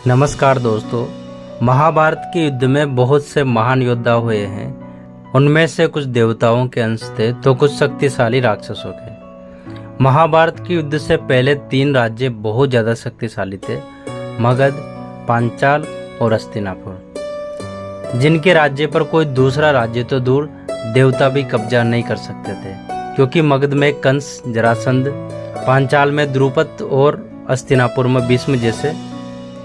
नमस्कार दोस्तों, महाभारत के युद्ध में बहुत से महान योद्धा हुए हैं। उनमें से कुछ देवताओं के अंश थे तो कुछ शक्तिशाली राक्षसों के। महाभारत के युद्ध से पहले 3 राज्य बहुत ज्यादा शक्तिशाली थे, मगध, पांचाल और हस्तिनापुर, जिनके राज्य पर कोई दूसरा राज्य तो दूर देवता भी कब्जा नहीं कर सकते थे, क्योंकि मगध में कंस, जरासंध, पांचाल में द्रुपद और हस्तिनापुर में भीष्म जैसे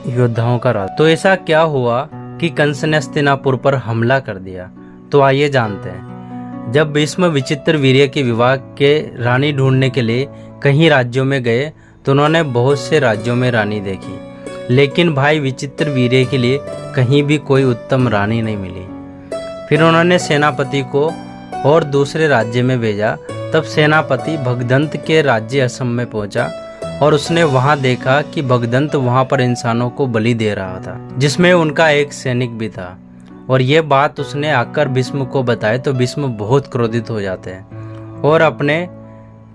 योद्धाओं का राज। तो ऐसा क्या हुआ कि कंस ने हस्तिनापुर पर हमला कर दिया? तो आइए जानते हैं। जब भीष्म विचित्र वीर्य के विवाह के रानी ढूंढने के लिए कई राज्यों में गए तो उन्होंने बहुत से राज्यों में रानी देखी, लेकिन भाई विचित्र वीर्य के लिए कहीं भी कोई उत्तम रानी नहीं मिली। फिर उन्होंने सेनापति को और दूसरे राज्य में भेजा। तब सेनापति भगदंत के राज्य असम में पहुंचा और उसने वहां देखा कि भगदंत वहां पर इंसानों को बलि दे रहा था, जिसमें उनका एक सैनिक भी था। और ये बात उसने आकर भीष्म को बताई तो भीष्म बहुत क्रोधित हो जाते हैं और अपने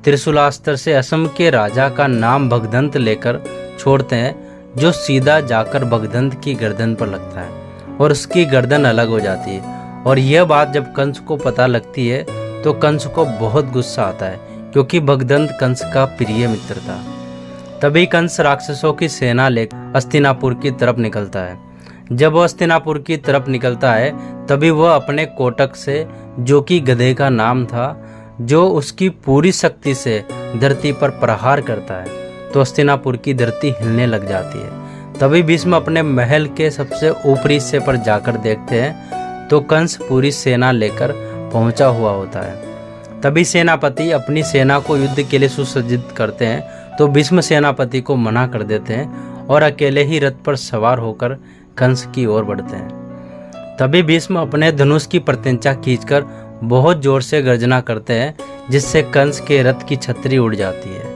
त्रिशूलास्त्र से असम के राजा का नाम भगदंत लेकर छोड़ते हैं, जो सीधा जाकर भगदंत की गर्दन पर लगता है और उसकी गर्दन अलग हो जाती है। और यह बात जब कंस को पता लगती है तो कंस को बहुत गुस्सा आता है, क्योंकि भगदंत कंस का प्रिय मित्र था। तभी कंस राक्षसों की सेना लेकर हस्तिनापुर की तरफ निकलता है। जब वह हस्तिनापुर की तरफ निकलता है तभी वह अपने कोटक से, जो कि गधे का नाम था, जो उसकी पूरी शक्ति से धरती पर प्रहार करता है तो हस्तिनापुर की धरती हिलने लग जाती है। तभी भीष्म अपने महल के सबसे ऊपरी हिस्से पर जाकर देखते हैं तो कंस पूरी सेना लेकर पहुंचा हुआ होता है। तभी सेनापति अपनी सेना को युद्ध के लिए सुसज्जित करते हैं तो भीष्म सेनापति को मना कर देते हैं और अकेले ही रथ पर सवार होकर कंस की ओर बढ़ते हैं। तभी भीष्म अपने धनुष की प्रत्यंचा खींचकर बहुत जोर से गर्जना करते हैं, जिससे कंस के रथ की छतरी उड़ जाती है।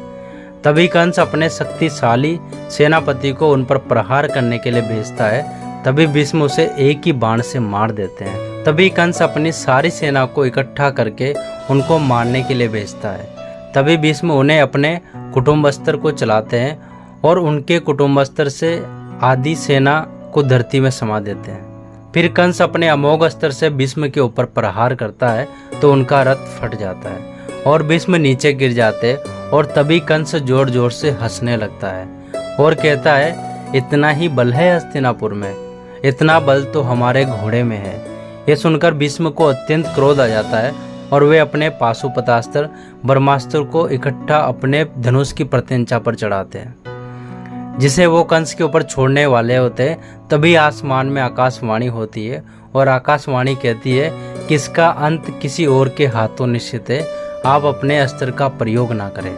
तभी कंस अपने शक्तिशाली सेनापति को उन पर प्रहार करने के लिए भेजता है। तभी भीष्म उसे एक ही बाण से मार देते हैं। तभी कंस अपनी सारी सेना को इकट्ठा करके उनको मारने के लिए भेजता है। तभी भीष्म उन्हें अपने कुटुम्बस्त्र को चलाते हैं और उनके कुटुम्बस्त्र से आधी सेना को धरती में समा देते हैं। फिर कंस अपने अमोघ अस्त्र से भीष्म के ऊपर प्रहार करता है तो उनका रथ फट जाता है और भीष्म नीचे गिर जाते हैं। और तभी कंस जोर जोर से हंसने लगता है और कहता है, इतना ही बल है हस्तिनापुर में, इतना बल तो हमारे घोड़े में है। यह सुनकर भीष्म को अत्यंत क्रोध आ जाता है और वे अपने पाशुपतास्त्र ब्रह्मास्त्र को इकट्ठा अपने धनुष की प्रत्यंचा पर चढ़ाते हैं, जिसे वो कंस के ऊपर छोड़ने वाले होते हैं। तभी आसमान में आकाशवाणी होती है और आकाशवाणी कहती है कि इसका अंत किसी और के हाथों निश्चित है, आप अपने अस्त्र का प्रयोग ना करें।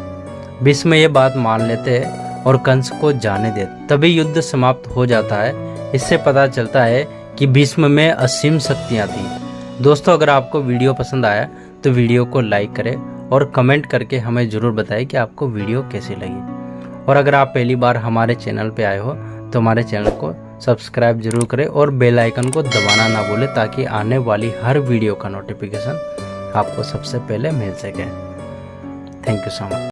भीष्म ये बात मान लेते हैं और कंस को जाने देते। तभी युद्ध समाप्त हो जाता है। इससे पता चलता है कि भीष्म में असीम शक्तियाँ थीं। दोस्तों, अगर आपको वीडियो पसंद आया तो वीडियो को लाइक करें और कमेंट करके हमें ज़रूर बताएं कि आपको वीडियो कैसी लगी। और अगर आप पहली बार हमारे चैनल पे आए हो तो हमारे चैनल को सब्सक्राइब जरूर करें और बेल आइकन को दबाना ना भूलें, ताकि आने वाली हर वीडियो का नोटिफिकेशन आपको सबसे पहले मिल सके। Thank you so much.